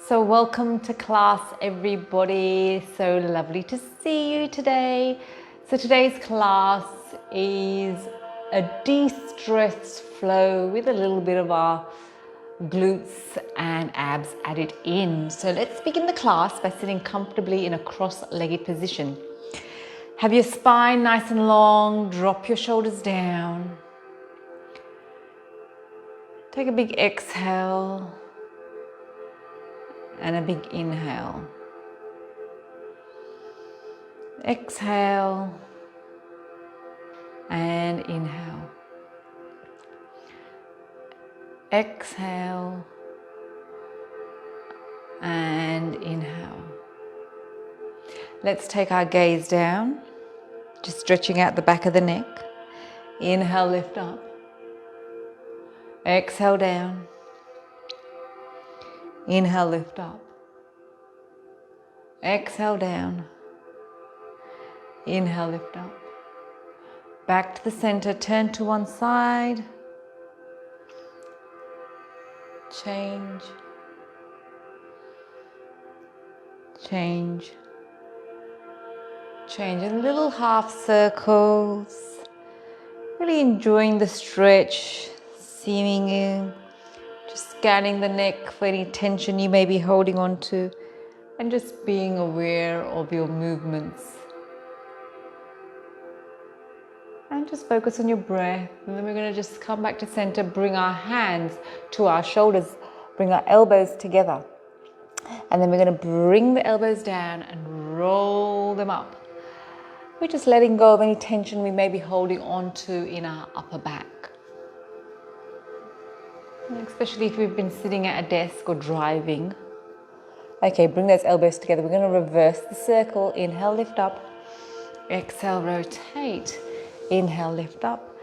So welcome to class, everybody. So lovely to see you today. So today's class is a de-stress flow with a little bit of our glutes and abs added in. So let's begin the class by sitting comfortably in a cross-legged position. Have your spine nice and long, drop your shoulders down. Take a big exhale and a big inhale. Exhale and inhale. Exhale and inhale. Let's take our gaze down, just stretching out the back of the neck. Inhale, lift up. Exhale down. Inhale, lift up. Exhale down. Inhale, lift up. Back to the center, turn to one side. Change. Change. Change in little half circles. Really enjoying the stretch, seeing just scanning the neck for any tension you may be holding on to, and just being aware of your movements. And just focus on your breath. And then we're going to just come back to center, bring our hands to our shoulders, bring our elbows together. And then we're going to bring the elbows down and roll them up. We're just letting go of any tension we may be holding on to in our upper back. Especially if we've been sitting at a desk or driving. Okay, bring those elbows together. We're going to reverse the circle. Inhale, lift up. Exhale, rotate. Inhale, lift up.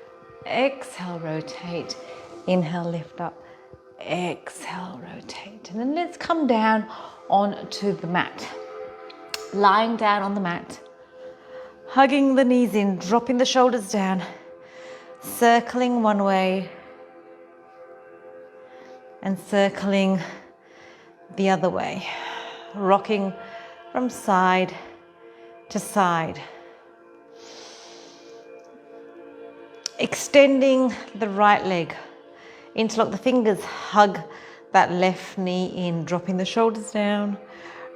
Exhale, rotate. Inhale, lift up. Exhale, rotate. And then let's come down onto the mat. Lying down on the mat. Hugging the knees in, dropping the shoulders down. Circling one way. And circling the other way, rocking from side to side. Extending the right leg, interlock the fingers, hug that left knee in, dropping the shoulders down.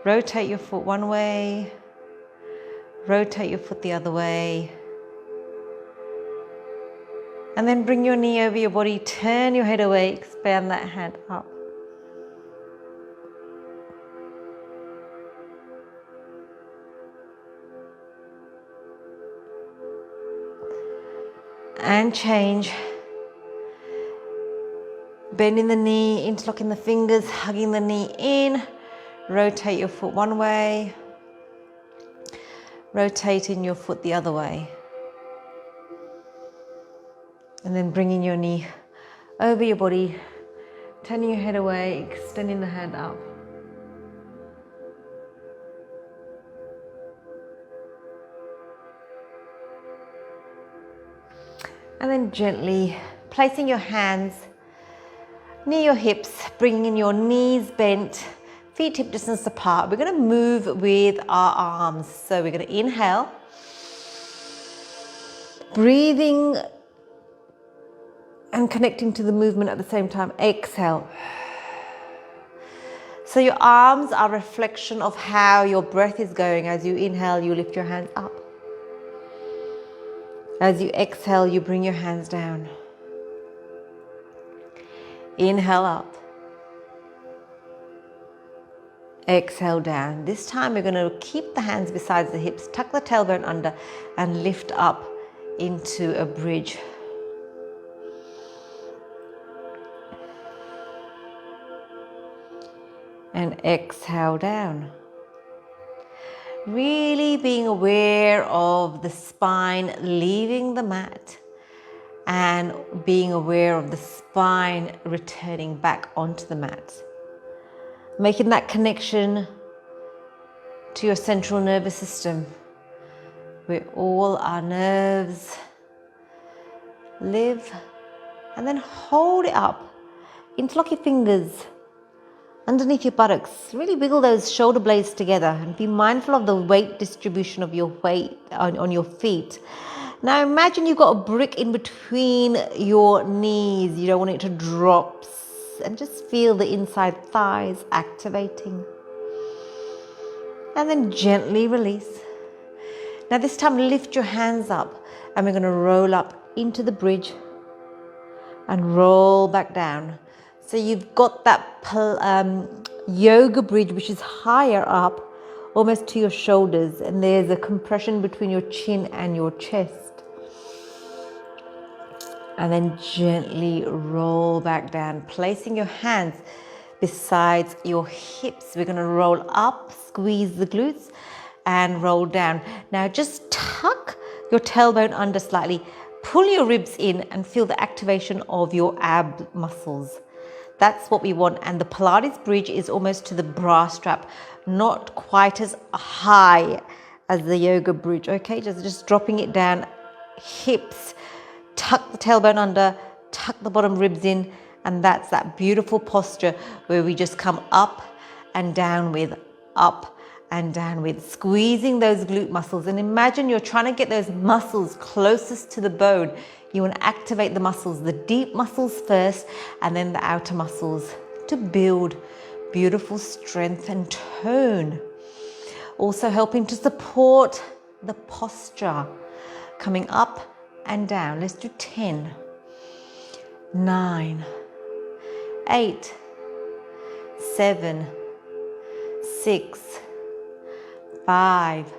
Rotate your foot one way, rotate your foot the other way. And then bring your knee over your body, turn your head away, expand that hand up. And change. Bending the knee, interlocking the fingers, hugging the knee in. Rotate your foot one way. Rotating your foot the other way. And then bringing your knee over your body, turning your head away, extending the hand up. And then gently placing your hands near your hips, bringing your knees bent, feet hip distance apart. We're going to move with our arms. So we're going to inhale, breathing and connecting to the movement at the same time. Exhale. So your arms are a reflection of how your breath is going. As you inhale, you lift your hands up. As you exhale, you bring your hands down. Inhale up. Exhale down. This time we're going to keep the hands beside the hips, tuck the tailbone under and lift up into a bridge. And exhale down. Really being aware of the spine leaving the mat and being aware of the spine returning back onto the mat. Making that connection to your central nervous system, where all our nerves live, and then hold it up. Interlock your fingers. underneath your buttocks. Really wiggle those shoulder blades together and be mindful of the weight distribution of your weight on your feet. Now imagine you've got a brick in between your knees. You don't want it to drop. And just feel the inside thighs activating. And then gently release. Now this time lift your hands up and we're going to roll up into the bridge and roll back down. So you've got that yoga bridge which is higher up, almost to your shoulders, and there's a compression between your chin and your chest. And then gently roll back down, placing your hands besides your hips. We're going to roll up, squeeze the glutes and roll down. Now just tuck your tailbone under slightly, pull your ribs in and feel the activation of your ab muscles. That's what we want. And the Pilates bridge is almost to the bra strap, not quite as high as the yoga bridge. Okay, just dropping it down, hips, tuck the tailbone under, tuck the bottom ribs in, and that's that beautiful posture where we just come up and down with, up and down with, squeezing those glute muscles. And imagine you're trying to get those muscles closest to the bone. You want to activate the muscles, the deep muscles first, and then the outer muscles to build beautiful strength and tone. Also helping to support the posture, coming up and down. Let's do 10, 9, 8, 7, 6, 5,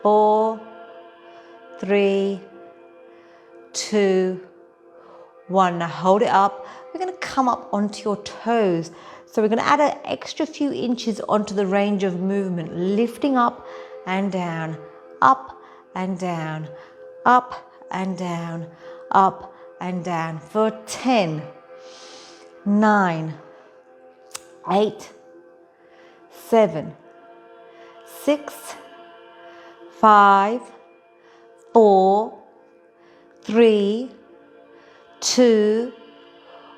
4, 3, 2, 1. Now hold it up. We're going to come up onto your toes. So we're going to add an extra few inches onto the range of movement, lifting up and down, up and down, up and down, up and down for 10, 9, 8, 7, 6, 5, 4, 3, 2,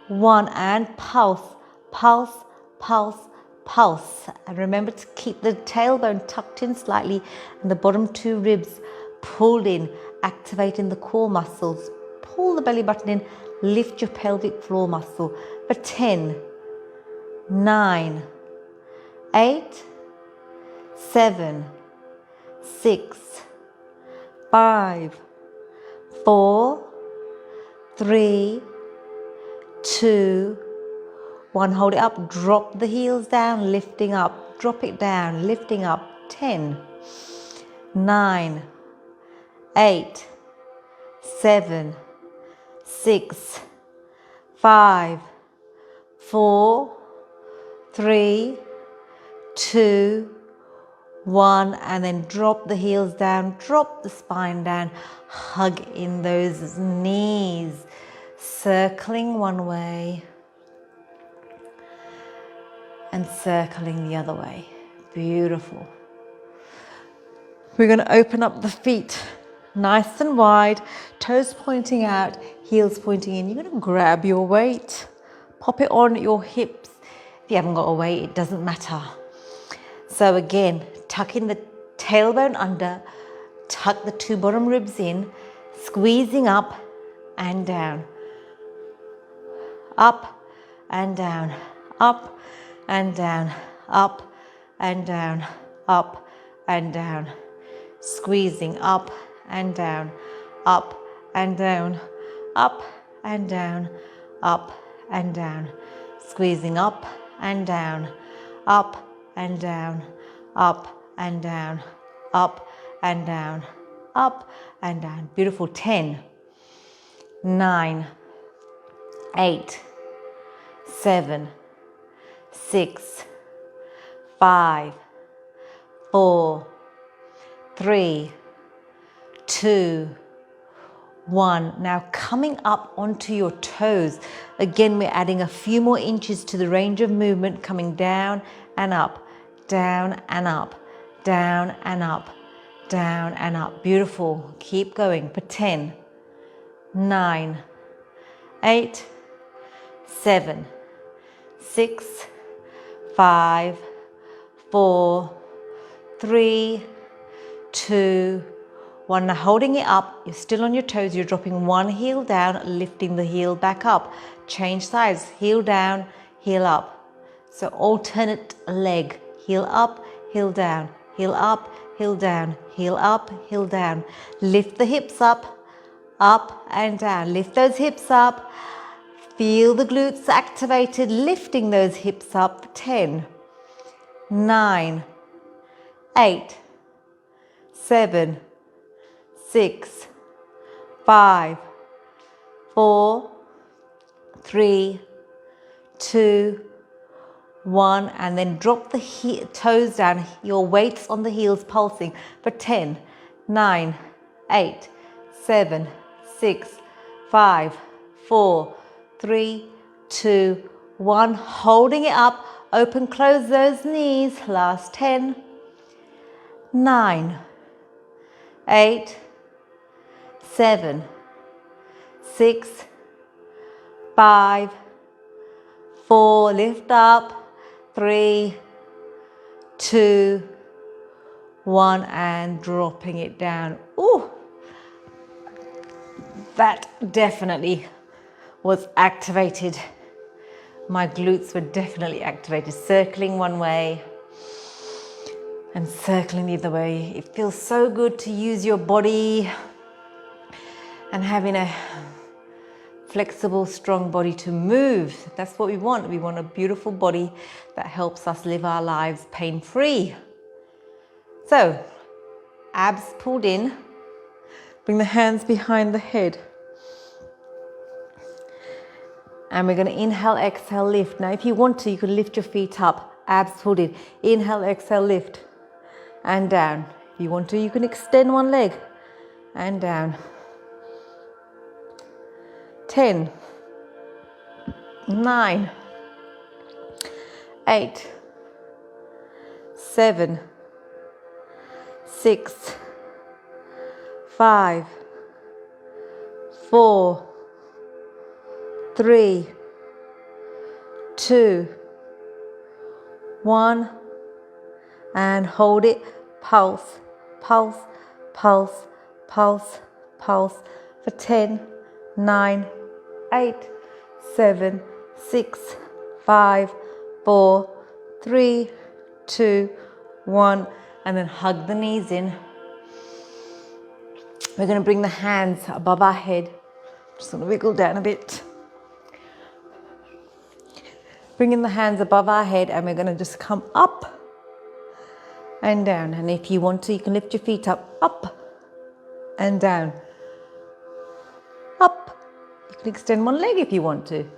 1, and pulse, pulse, pulse, pulse. And remember to keep the tailbone tucked in slightly and the bottom two ribs pulled in, activating the core muscles. Pull the belly button in, lift your pelvic floor muscle for 10, 9, 8, 7, 6, 5, 4, 3, 2, 1. Hold it up, drop the heels down, lifting up, drop it down, lifting up. 10, 9, 8, 7, 6, 5, 4, 3, 2, 1, and then drop the heels down, drop the spine down, hug in those knees, circling one way and circling the other way. Beautiful. We're going to open up the feet nice and wide, toes pointing out, heels pointing in. You're going to grab your weight, pop it on your hips. If you haven't got a weight, it doesn't matter. So again, tuck in the tailbone under, tuck the two bottom ribs in, squeezing up and down, up and down, up and down, up and down, up and down, squeezing up and down, up and down, up and down, up and down, squeezing up and down, up and down, up and down, up and down, up and down. Beautiful. 10, 9, 8, 7, 6, 5, 4, 3, 2, 1. Now coming up onto your toes. Again, we're adding a few more inches to the range of movement, coming down and up, down and up, down and up, down and up. Beautiful. Keep going for 10, 9, 8, 7, 6, 5, 4, 3, 2, 1. Now holding it up, you're still on your toes, you're dropping one heel down, lifting the heel back up. Change sides, heel down, heel up. So alternate leg, heel up, heel down, heel up, heel down, heel up, heel down. Lift the hips up and down. Lift those hips up. Feel the glutes activated, lifting those hips up. 10, 9, 8, 7, 6, 5, 4, 3, 2, 1, and then drop the toes down, your weights on the heels pulsing for 10, 9, 8, 7, 6, 5, 4, 3, 2, 1. Holding it up, open, close those knees. Last 10, 9, 8, 7, 6, 5, 4, lift up, 3, 2, 1, and dropping it down. Ooh, that definitely was activated. My glutes were definitely activated, circling one way and circling the other way. It feels so good to use your body and having a flexible, strong body to move. That's what we want. We want a beautiful body that helps us live our lives pain-free. So, abs pulled in. Bring the hands behind the head. And we're going to inhale, exhale, lift. Now, if you want to, you can lift your feet up. Abs pulled in. Inhale, exhale, lift. And down. If you want to, you can extend one leg. And down. 10, 9, 8, 7, 6, 5, 4, 3, 2, 1, and hold it. Pulse, pulse, pulse, pulse, pulse for 10, 9, 8, 7, 6, 5, 4, 3, 2, 1, and then hug the knees in. We're going to bring the hands above our head. Just going to wiggle down a bit. Bringing the hands above our head, and we're going to just come up and down. And if you want to, you can lift your feet up and down. Up. You can extend one leg if you want to.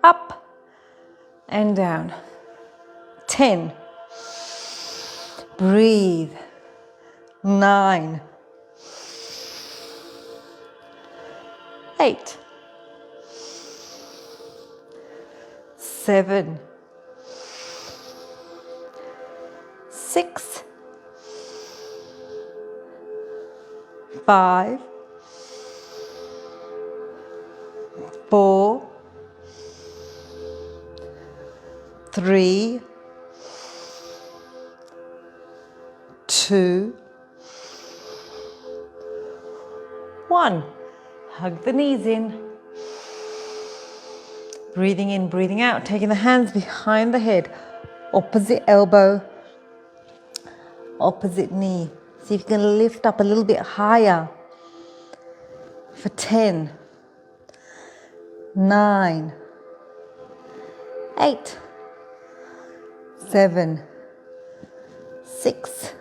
Up and down. 10. Breathe. 9. 8. 7. 6. 5. 4. 3. 2. 1. Hug the knees in. Breathing in, breathing out. Taking the hands behind the head. Opposite elbow. Opposite knee. See if you can lift up a little bit higher. For 10. 9. 8. 7. 6.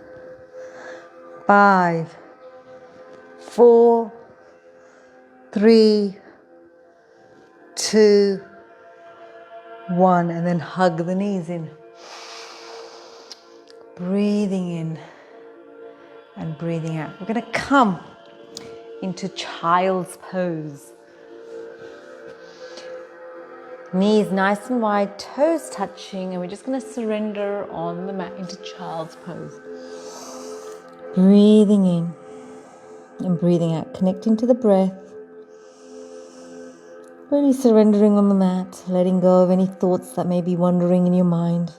5. 4. 3. 2. 1, and then hug the knees in. Breathing in and breathing out. We're going to come into child's pose. Knees nice and wide, toes touching, and we're just going to surrender on the mat into child's pose. Breathing in and breathing out, connecting to the breath. Really surrendering on the mat, letting go of any thoughts that may be wandering in your mind.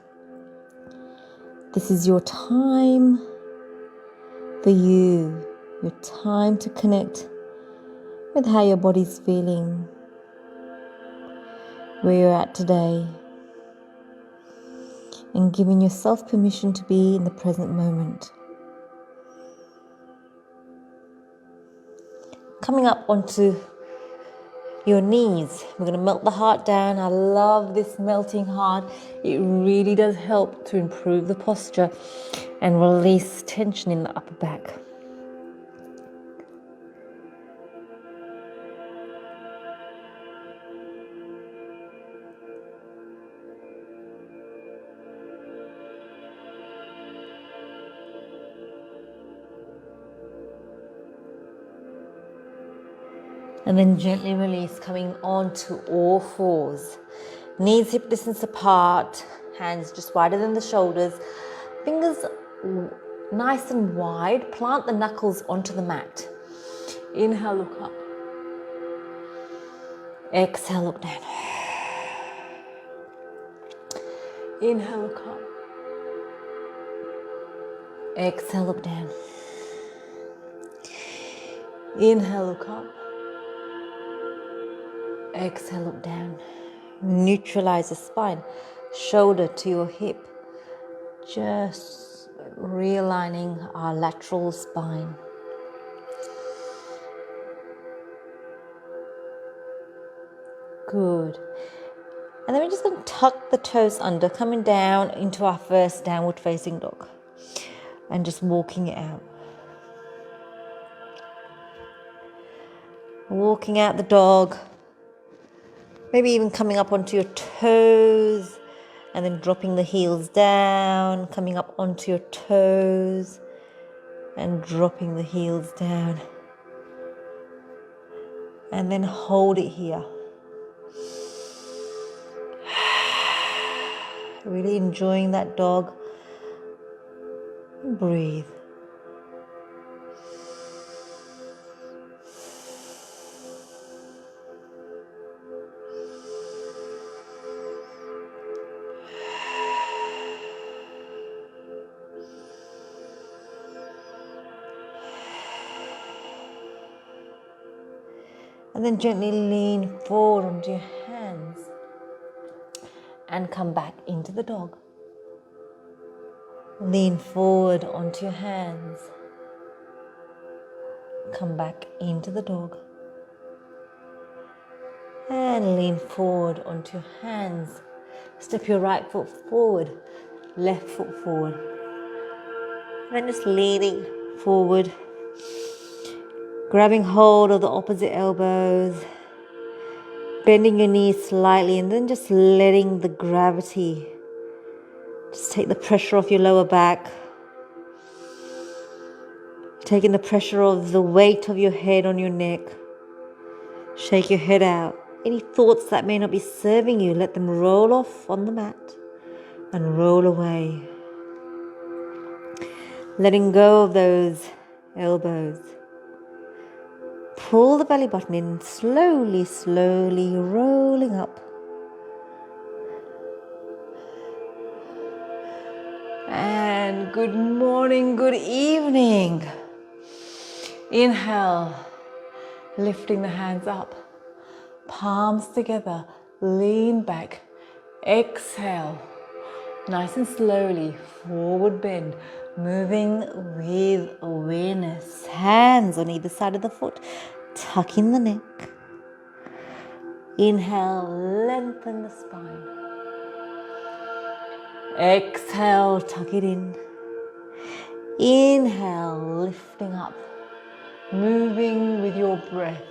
This is your time for you, your time to connect with how your body's feeling, where you're at today, and giving yourself permission to be in the present moment. Coming up onto your knees, we're going to melt the heart down. I love this melting heart. It really does help to improve the posture and release tension in the upper back. And then gently release, coming on to all fours. Knees hip distance apart, hands just wider than the shoulders. Fingers nice and wide. Plant the knuckles onto the mat. Inhale, look up. Exhale, look down. Inhale, look up. Exhale, look down. Inhale, look up. Exhale, look down. Neutralize the spine, shoulder to your hip. Just realigning our lateral spine. Good. And then we're just going to tuck the toes under, coming down into our first downward facing dog. And just walking it out. Walking out the dog. Maybe even coming up onto your toes and then dropping the heels down, coming up onto your toes and dropping the heels down. And then hold it here. Really enjoying that dog. Breathe. And then gently lean forward onto your hands and come back into the dog. Lean forward onto your hands. Come back into the dog. And lean forward onto your hands. Step your right foot forward, left foot forward. And then just leaning forward. Grabbing hold of the opposite elbows, bending your knees slightly, and then just letting the gravity just take the pressure off your lower back, taking the pressure of the weight of your head on your neck. Shake your head out. Any thoughts that may not be serving you, let them roll off on the mat and roll away. Letting go of those elbows. Pull the belly button in, slowly, slowly rolling up. And good morning, good evening. Inhale, lifting the hands up, palms together, lean back. Exhale, nice and slowly, forward bend, moving with awareness. Hands on either side of the foot. Tuck in the neck. Inhale, lengthen the spine. Exhale, tuck it in. Inhale, lifting up. Moving with your breath.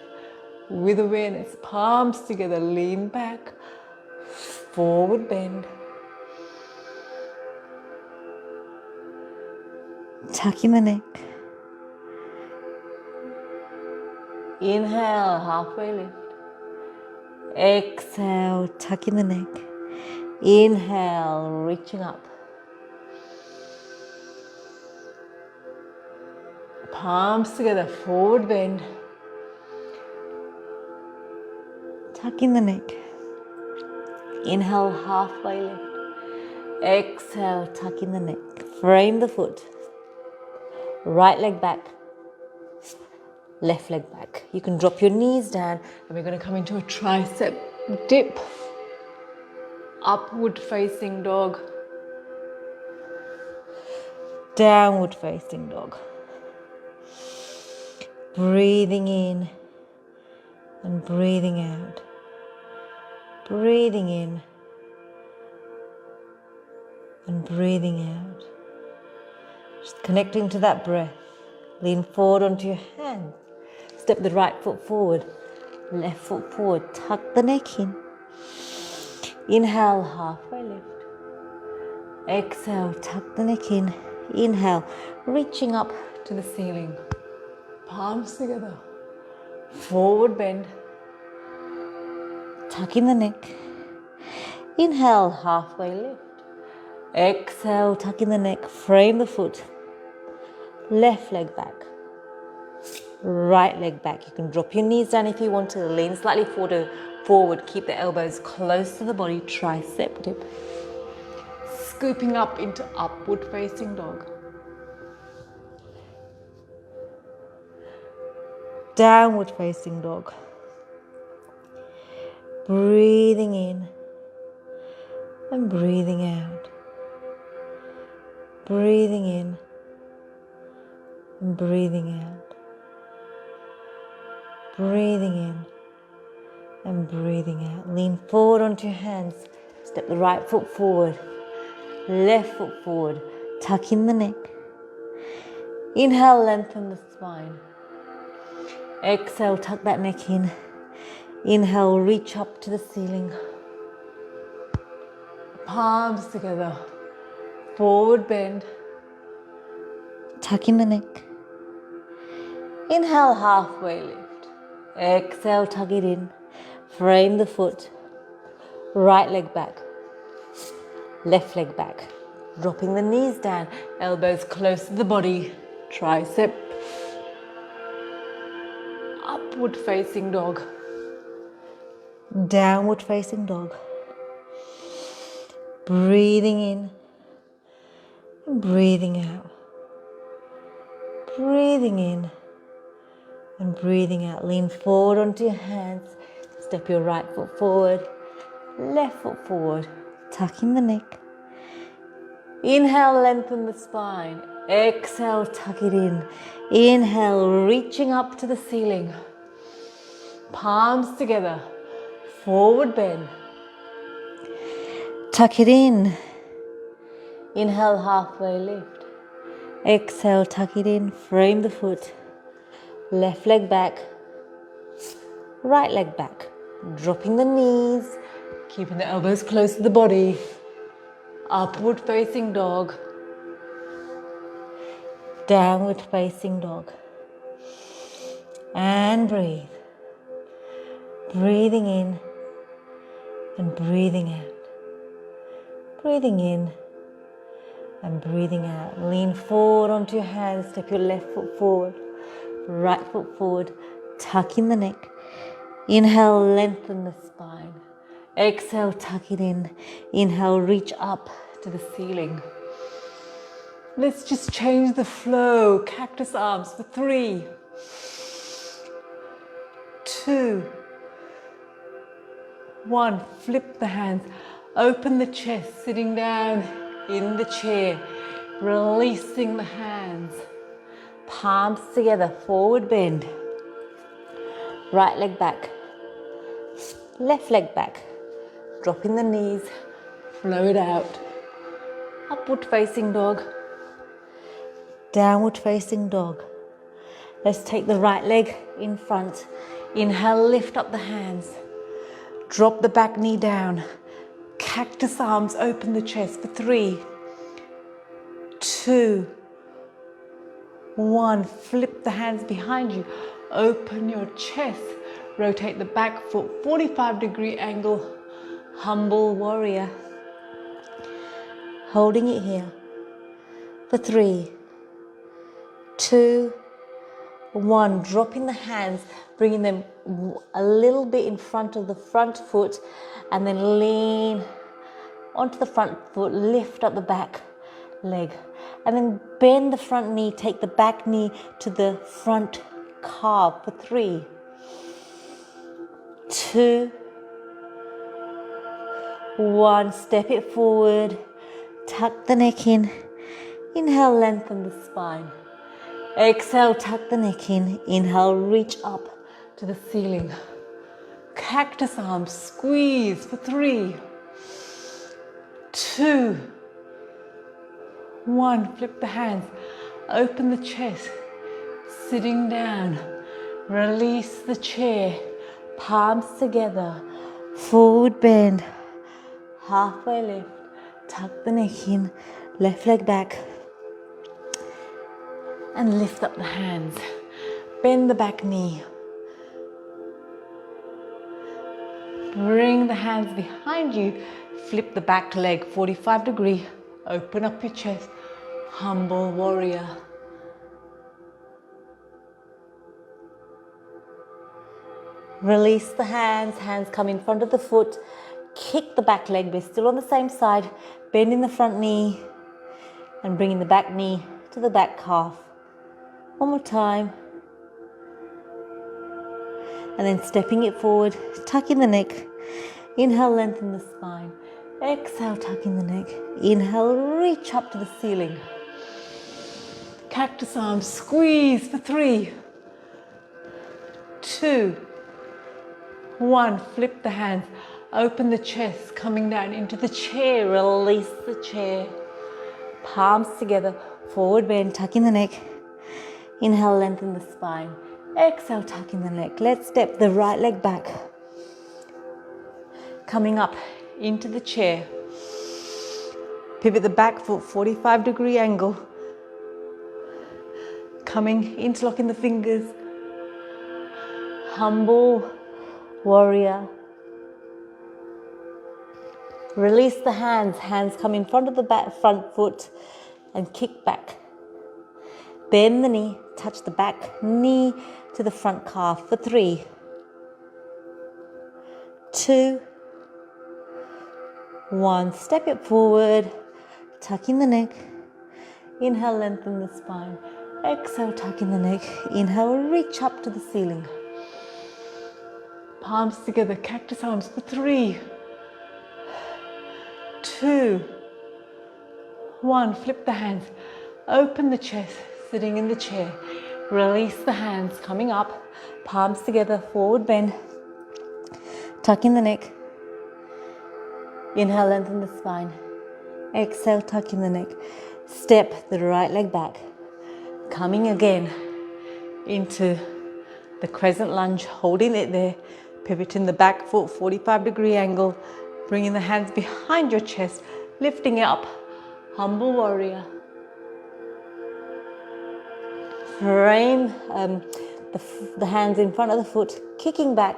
With awareness. Palms together, lean back. Forward bend. Tuck in the neck. Inhale, halfway lift. Exhale, tuck in the neck. Inhale, reaching up. Palms together, forward bend. Tuck in the neck. Inhale, halfway lift. Exhale, tuck in the neck. frame the foot, right leg back, left leg back. You can drop your knees down, and we're going to come into a tricep dip, upward facing dog, downward facing dog. Breathing in and breathing out. Breathing in and breathing out. Just connecting to that breath. Lean forward onto your hands. Step the right foot forward, left foot forward. Tuck the neck in. Inhale, halfway lift. Exhale, tuck the neck in. Inhale, reaching up to the ceiling. Palms together. Forward bend. Tuck in the neck. Inhale, halfway lift. Exhale, tuck in the neck. Frame the foot. Left leg back. Right leg back. You can drop your knees down if you want to. Lean slightly forward. Keep the elbows close to the body. Tricep dip. Scooping up into upward facing dog. Downward facing dog. Breathing in and breathing out. Breathing in and breathing out. Breathing in and breathing out. Lean forward onto your hands. Step the right foot forward. Left foot forward. Tuck in the neck. Inhale, lengthen the spine. Exhale, tuck that neck in. Inhale, reach up to the ceiling. Palms together. Forward bend. Tuck in the neck. Inhale, halfway lift. Exhale, tuck it in. Frame the foot. Right leg back. Left leg back. Dropping the knees down. Elbows close to the body. Tricep. Upward facing dog. Downward facing dog. Breathing in and breathing out. Breathing in and breathing out. Lean forward onto your hands. Step your right foot forward, left foot forward. Tuck in the neck. Inhale, lengthen the spine. Exhale, tuck it in. Inhale, reaching up to the ceiling. Palms together. Forward bend. Tuck it in. Inhale, halfway lift. Exhale, tuck it in. Frame the foot. Left leg back. Right leg back. Dropping the knees. Keeping the elbows close to the body. Upward facing dog. Downward facing dog. And breathe. Breathing in and breathing out. Breathing in and breathing out. Lean forward onto your hands. Step your left foot forward. Right foot forward. Tuck in the neck. Inhale, lengthen the spine. Exhale, tuck it in. Inhale, reach up to the ceiling. Let's just change the flow. Cactus arms for 3, 2, 1. Flip the hands. Open the chest, sitting down in the chair. Releasing the hands. palms together, forward bend. Right leg back. Left leg back. Dropping the knees. Flow it out. Upward facing dog. Downward facing dog. Let's take the right leg in front. Inhale, lift up the hands. Drop the back knee down. Cactus arms, open the chest for 3, 2, 1. Flip the hands behind you. Open your chest. Rotate the back foot, 45-degree angle. Humble warrior. Holding it here for 3, 2, 1. Dropping the hands, bringing them a little bit in front of the front foot, and then lean onto the front foot, lift up the back, leg. And then bend the front knee, take the back knee to the front calf for 3, 2, 1. Step it forward, tuck the neck in. Inhale, lengthen the spine. Exhale, tuck the neck in. Inhale, reach up to the ceiling. Cactus arms, squeeze for 3, 2, 1. Flip the hands, open the chest, sitting down. Release the chair, palms together, forward bend, halfway lift, tuck the neck in, left leg back, and lift up the hands. Bend the back knee. Bring the hands behind you, flip the back leg 45 degree, open up your chest, humble warrior. Release the hands, hands come in front of the foot, kick the back leg, we're still on the same side, bending the front knee and bringing the back knee to the back calf. One more time. And then stepping it forward, tuck in the neck. Inhale, lengthen the spine. Exhale, tuck in the neck. Inhale, reach up to the ceiling. Cactus arms, squeeze for 3, 2, 1. Flip the hands, open the chest, coming down into the chair. Release the chair. Palms together, forward bend, tuck in the neck. Inhale, lengthen the spine. Exhale, tuck in the neck. Let's step the right leg back. Coming up into the chair. Pivot the back foot, 45 degree angle. Coming, interlocking the fingers. Humble warrior. Release the hands. Hands come in front of the back, front foot and kick back. Bend the knee, touch the back knee to the front calf for 3, 2, 1. Step it forward, tuck in the neck. Inhale, lengthen the spine. Exhale, tuck in the neck. Inhale, reach up to the ceiling. Palms together, cactus arms for 3, 2, 1. Flip the hands, open the chest, sitting in the chair. Release the hands, coming up, palms together, forward bend. Tuck in the neck. Inhale, lengthen the spine. Exhale, tuck in the neck. Step the right leg back. Coming again into the crescent lunge, holding it there. Pivoting the back foot, 45 degree angle. Bringing the hands behind your chest, lifting it up. Humble warrior. Frame the hands in front of the foot, kicking back,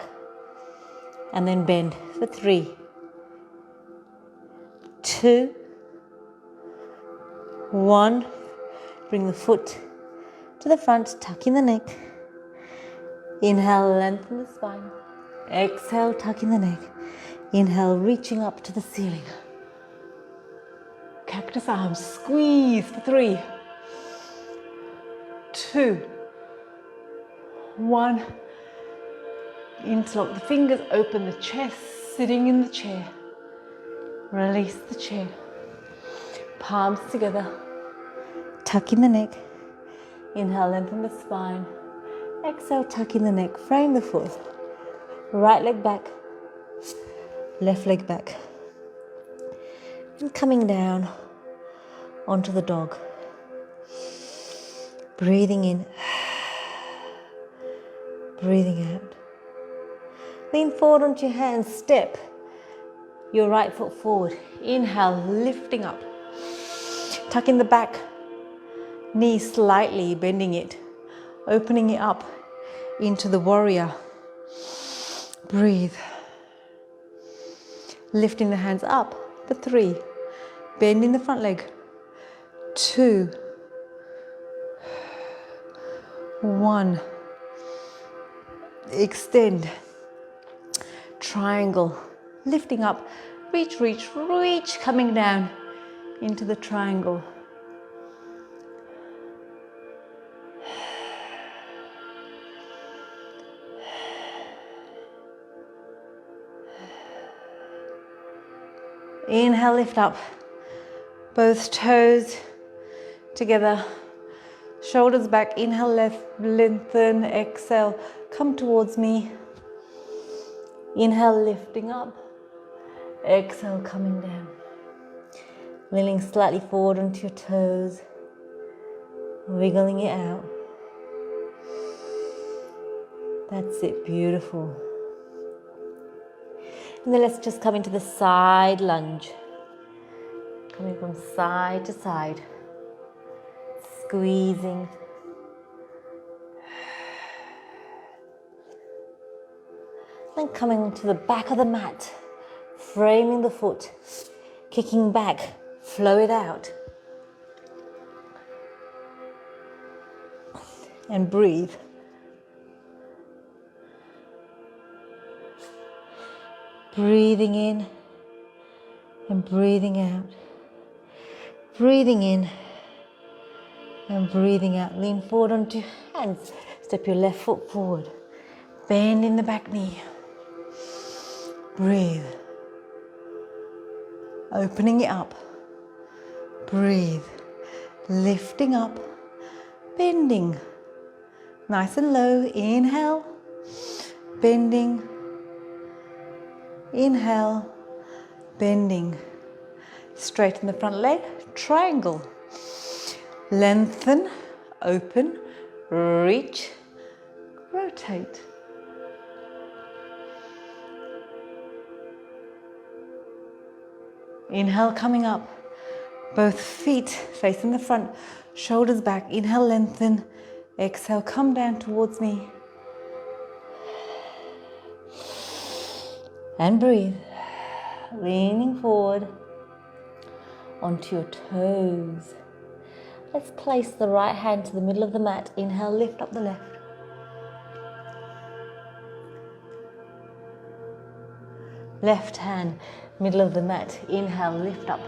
and then bend for 3, 2, 1. Bring the foot to the front, tuck in the neck. Inhale, lengthen the spine. Exhale, tuck in the neck. Inhale, reaching up to the ceiling. Cactus arms, squeeze for 3, 2, 1. Interlock the fingers, open the chest, sitting in the chair. Release the chair. Palms together. Tuck in the neck. Inhale, lengthen the spine. Exhale, tuck in the neck. Frame the foot. Right leg back. Left leg back. And coming down onto the dog. Breathing in, breathing out. Lean forward onto your hands, step your right foot forward. Inhale, lifting up. Tuck in the back, knee slightly, bending it, opening it up into the warrior. Breathe. Lifting the hands up for 3. Bending the front leg. 2, 1. Extend. Triangle. Lifting up. Reach, reach, reach. Coming down into the triangle. Inhale, lift up. Both toes together. Shoulders back. Inhale, lengthen. Exhale, come towards me. Inhale, lifting up. Exhale, coming down. Leaning slightly forward onto your toes. Wiggling it out. That's it, beautiful. And then let's just come into the side lunge. Coming from side to side. Squeezing. Then coming to the back of the mat. Framing the foot. Kicking back. Flow it out. And breathe. Breathing in and breathing out. Breathing in and breathing out. Lean forward onto your hands. Step your left foot forward. Bend in the back knee. Breathe. Opening it up. Breathe. Lifting up. Bending. Nice and low. Inhale. Bending. Inhale. Bending. Straighten the front leg. Triangle. Lengthen. Open. Reach. Rotate. Inhale, coming up. Both feet facing the front. Shoulders back. Inhale, lengthen. Exhale, come down towards me. And breathe. Leaning forward onto your toes. Let's place the right hand to the middle of the mat. Inhale, lift up the left. Left hand, middle of the mat. Inhale, lift up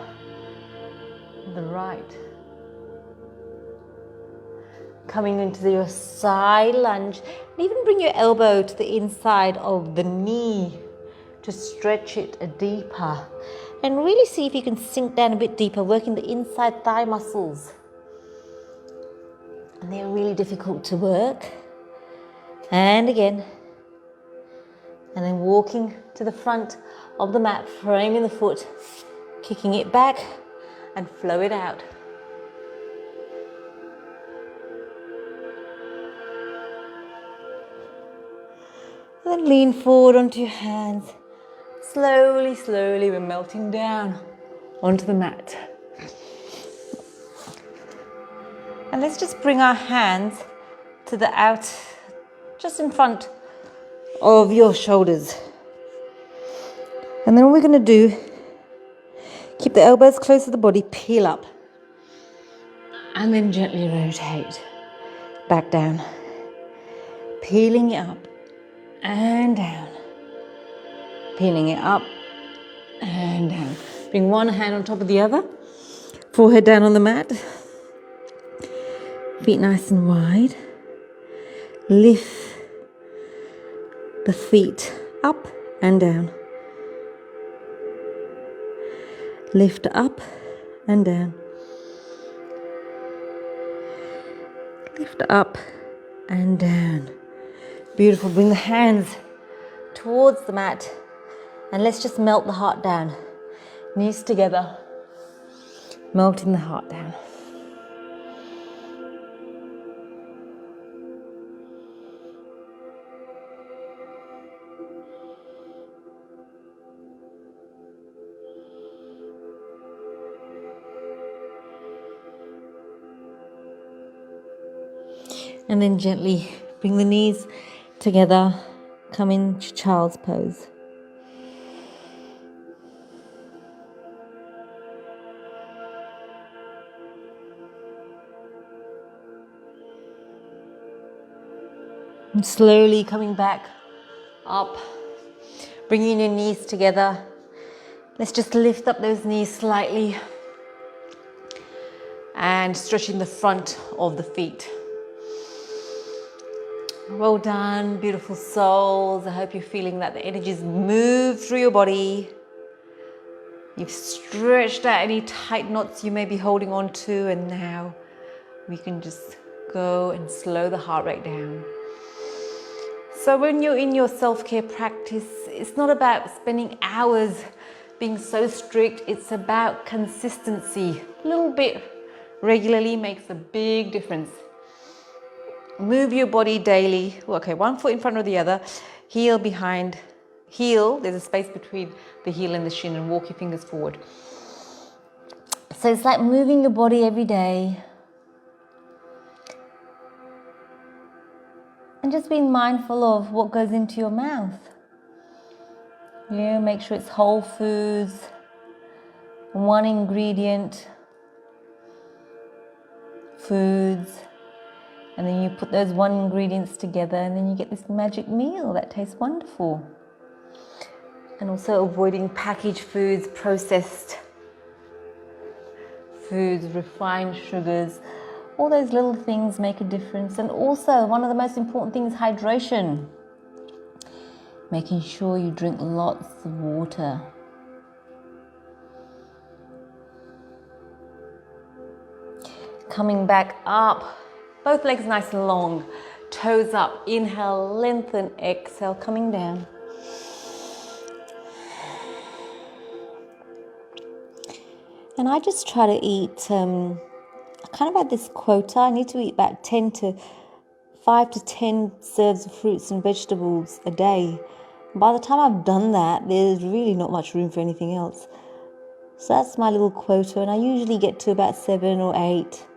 the right. Coming into your side lunge. And even bring your elbow to the inside of the knee to stretch it deeper. And really see if you can sink down a bit deeper, working the inside thigh muscles. And they're really difficult to work. And again. And then walking to the front of the mat, framing the foot, kicking it back and flow it out. And then lean forward onto your hands. Slowly, slowly, we're melting down onto the mat. And let's just bring our hands to the out, just in front of your shoulders. And then what we're going to do, keep the elbows close to the body, peel up. And then gently rotate back down. Peeling it up and down. Peeling it up and down. Bring one hand on top of the other. Forehead down on the mat. Feet nice and wide. Lift the feet up and down. Lift up and down. Lift up and down. Beautiful. Bring the hands towards the mat and let's just melt the heart down. Knees together. Melting the heart down. And then gently bring the knees together, come into child's pose. And slowly coming back up, bringing your knees together. Let's just lift up those knees slightly and stretching the front of the feet. Well done, beautiful souls. I hope you're feeling that the energies move through your body. You've stretched out any tight knots you may be holding on to, and now we can just go and slow the heart rate down. So when you're in your self-care practice, it's not about spending hours being so strict, it's about consistency. A little bit regularly makes a big difference. Move your body daily. Okay, one foot in front of the other, heel behind, heel, there's a space between the heel and the shin, and walk your fingers forward. So it's like moving your body every day. And just being mindful of what goes into your mouth. Yeah, make sure it's whole foods, one ingredient foods, and then you put those one ingredients together and then you get this magic meal that tastes wonderful. And also avoiding packaged foods, processed foods, refined sugars. All those little things make a difference. And also, one of the most important things is hydration. Making sure you drink lots of water. Coming back up, both legs nice and long, toes up, inhale, lengthen, exhale, coming down. And I just try to eat, I kind of had this quota, I need to eat about 5 to 10 serves of fruits and vegetables a day. By the time I've done that, there's really not much room for anything else. So that's my little quota, and I usually get to about 7 or 8.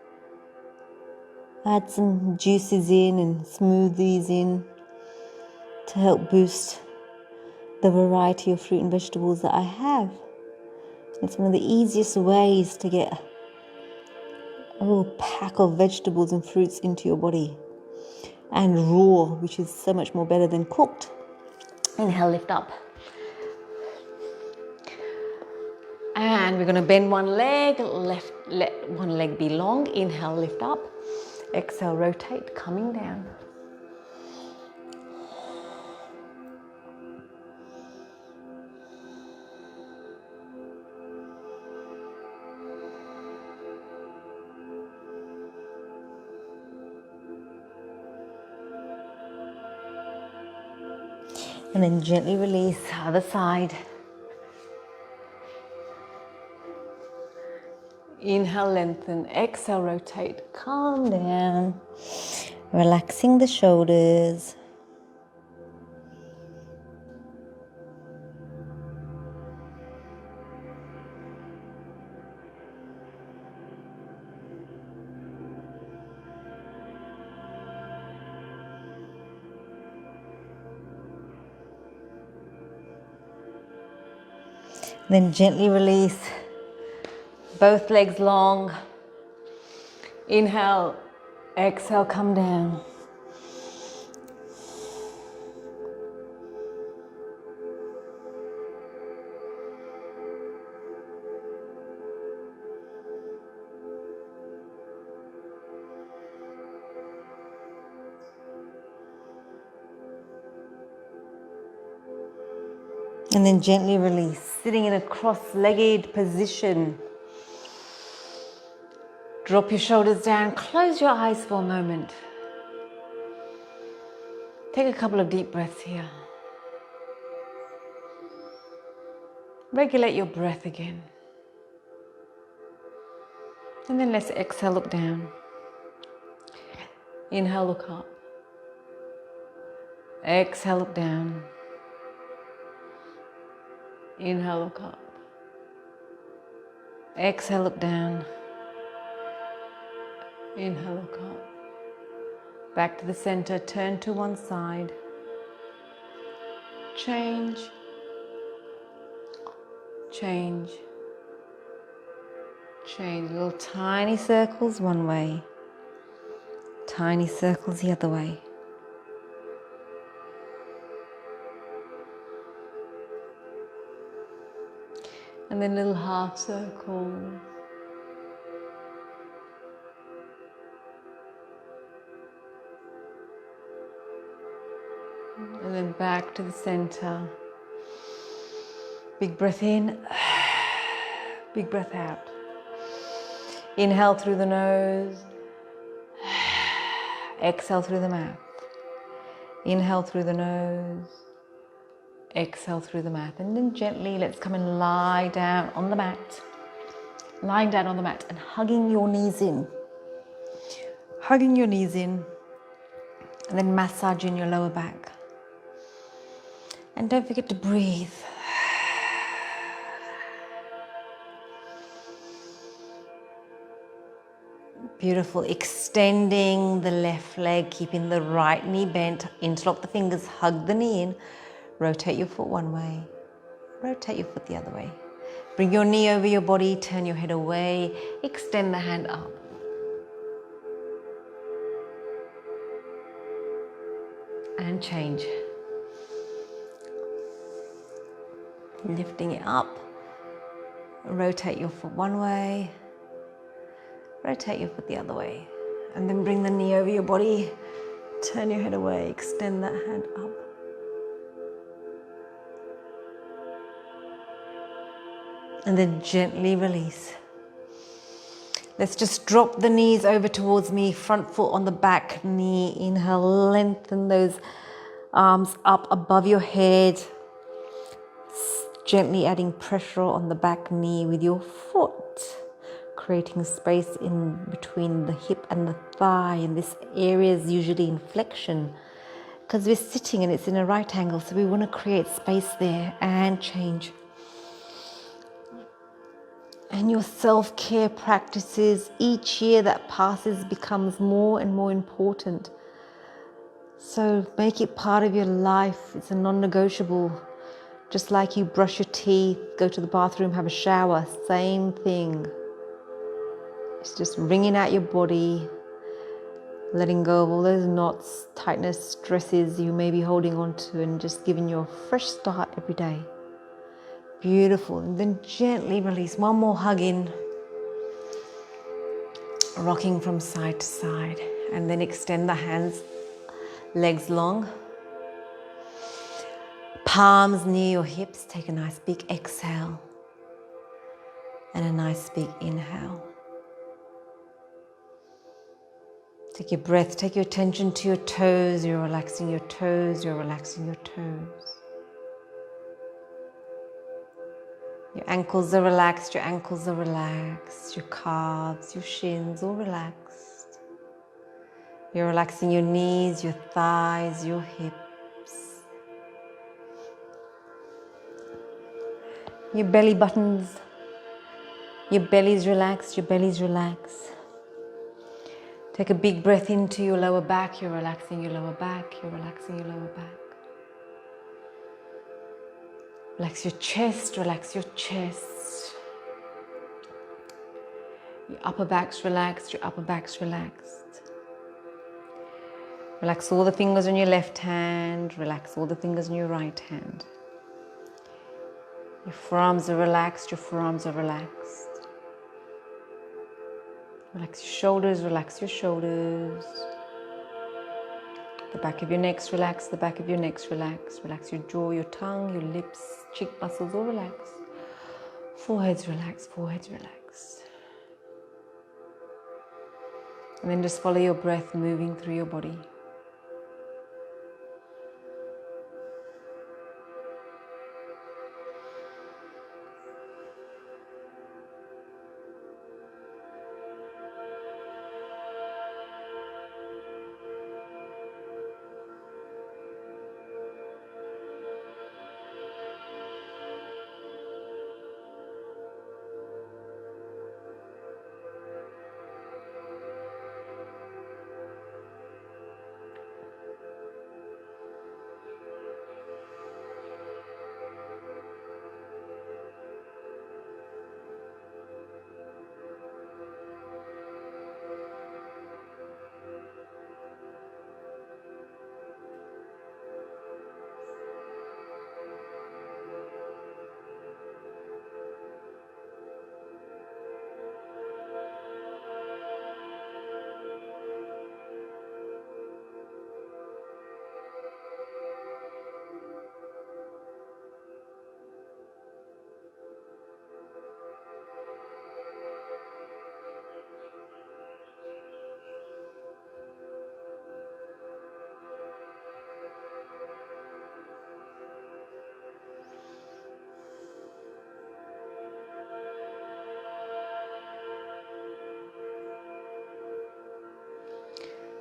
Add some juices in and smoothies in to help boost the variety of fruit and vegetables that I have. It's one of the easiest ways to get a little pack of vegetables and fruits into your body. And raw, which is so much more better than cooked. Inhale, lift up. And we're going to bend one leg, let one leg be long. Inhale, lift up. Exhale, rotate, coming down. And then gently release, other side. Inhale, lengthen, exhale, rotate, calm down. Relaxing the shoulders. Then gently release, both legs long. Inhale, exhale, come down. And then gently release, sitting in a cross-legged position. Drop your shoulders down, close your eyes for a moment. Take a couple of deep breaths here. Regulate your breath again. And then let's exhale, look down. Inhale, look up. Exhale, look down. Inhale, look up. Exhale, look down. Inhale, look up. Back to the center, turn to one side. Change. Change. Change. Little tiny circles one way. Tiny circles the other way. And then little half circles. And then back to the center. Big breath in. Big breath out. Inhale through the nose. Exhale through the mouth. Inhale through the nose. Exhale through the mouth. And then gently, let's come and lie down on the mat. Lying down on the mat and hugging your knees in. Hugging your knees in. And then massaging your lower back. And don't forget to breathe. Beautiful. Extending the left leg, keeping the right knee bent. Interlock the fingers, hug the knee in. Rotate your foot one way. Rotate your foot the other way. Bring your knee over your body, turn your head away. Extend the hand up. And change. Lifting it up. Rotate your foot one way. Rotate your foot the other way. And then bring the knee over your body. Turn your head away. Extend that hand up. And then gently release. Let's just drop the knees over towards me. Front foot on the back knee. Inhale, lengthen those arms up above your head. Gently adding pressure on the back knee with your foot. Creating space in between the hip and the thigh, and this area is usually in flexion because we're sitting and it's in a right angle, so we want to create space there. And change. And your self-care practices, each year that passes becomes more and more important, so make it part of your life. It's a non-negotiable. Just like you brush your teeth, go to the bathroom, have a shower, same thing. It's just wringing out your body, letting go of all those knots, tightness, stresses you may be holding on to, and just giving you a fresh start every day. Beautiful. And then gently release. One more hug in. Rocking from side to side. And then extend the hands, legs long. Palms near your hips. Take a nice big exhale. And a nice big inhale. Take your breath, take your attention to your toes. You're relaxing your toes, you're relaxing your toes. Your ankles are relaxed, your ankles are relaxed. Your calves, your shins, all relaxed. You're relaxing your knees, your thighs, your hips. Your belly buttons, your belly's relaxed, your belly's relaxed. Take a big breath into your lower back. You're relaxing your lower back. You're relaxing your lower back. Relax your chest. Relax your chest. Your upper back's relaxed. Your upper back's relaxed. Relax all the fingers on your left hand. Relax all the fingers on your right hand. Your forearms are relaxed. Your forearms are relaxed. Relax your shoulders, relax your shoulders. The back of your neck's relaxed, the back of your neck's relaxed. Relax your jaw, your tongue, your lips, cheek muscles all relaxed. Forehead's relaxed, forehead's relaxed. And then just follow your breath moving through your body.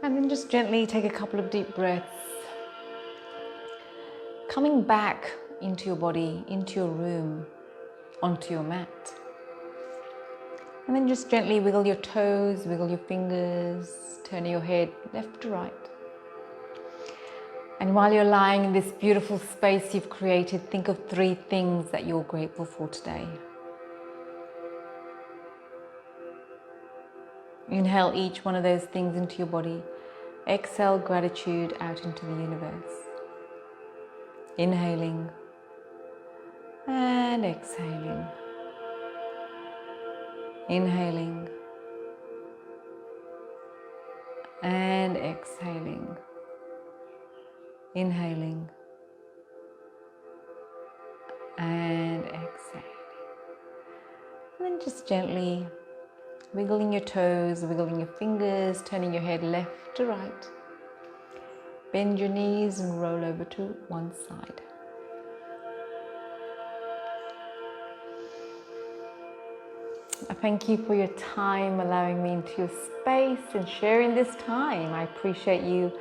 And then just gently take a couple of deep breaths. Coming back into your body, into your room, onto your mat. And then just gently wiggle your toes, wiggle your fingers, turning your head left to right. And while you're lying in this beautiful space you've created, think of 3 things that you're grateful for today. Inhale each one of those things into your body. Exhale gratitude out into the universe. Inhaling and exhaling. Inhaling and exhaling. Inhaling and exhaling. And then just gently wiggling your toes, wiggling your fingers, turning your head left to right. Bend your knees and roll over to one side. I thank you for your time, allowing me into your space and sharing this time. I appreciate you,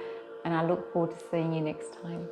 and I look forward to seeing you next time.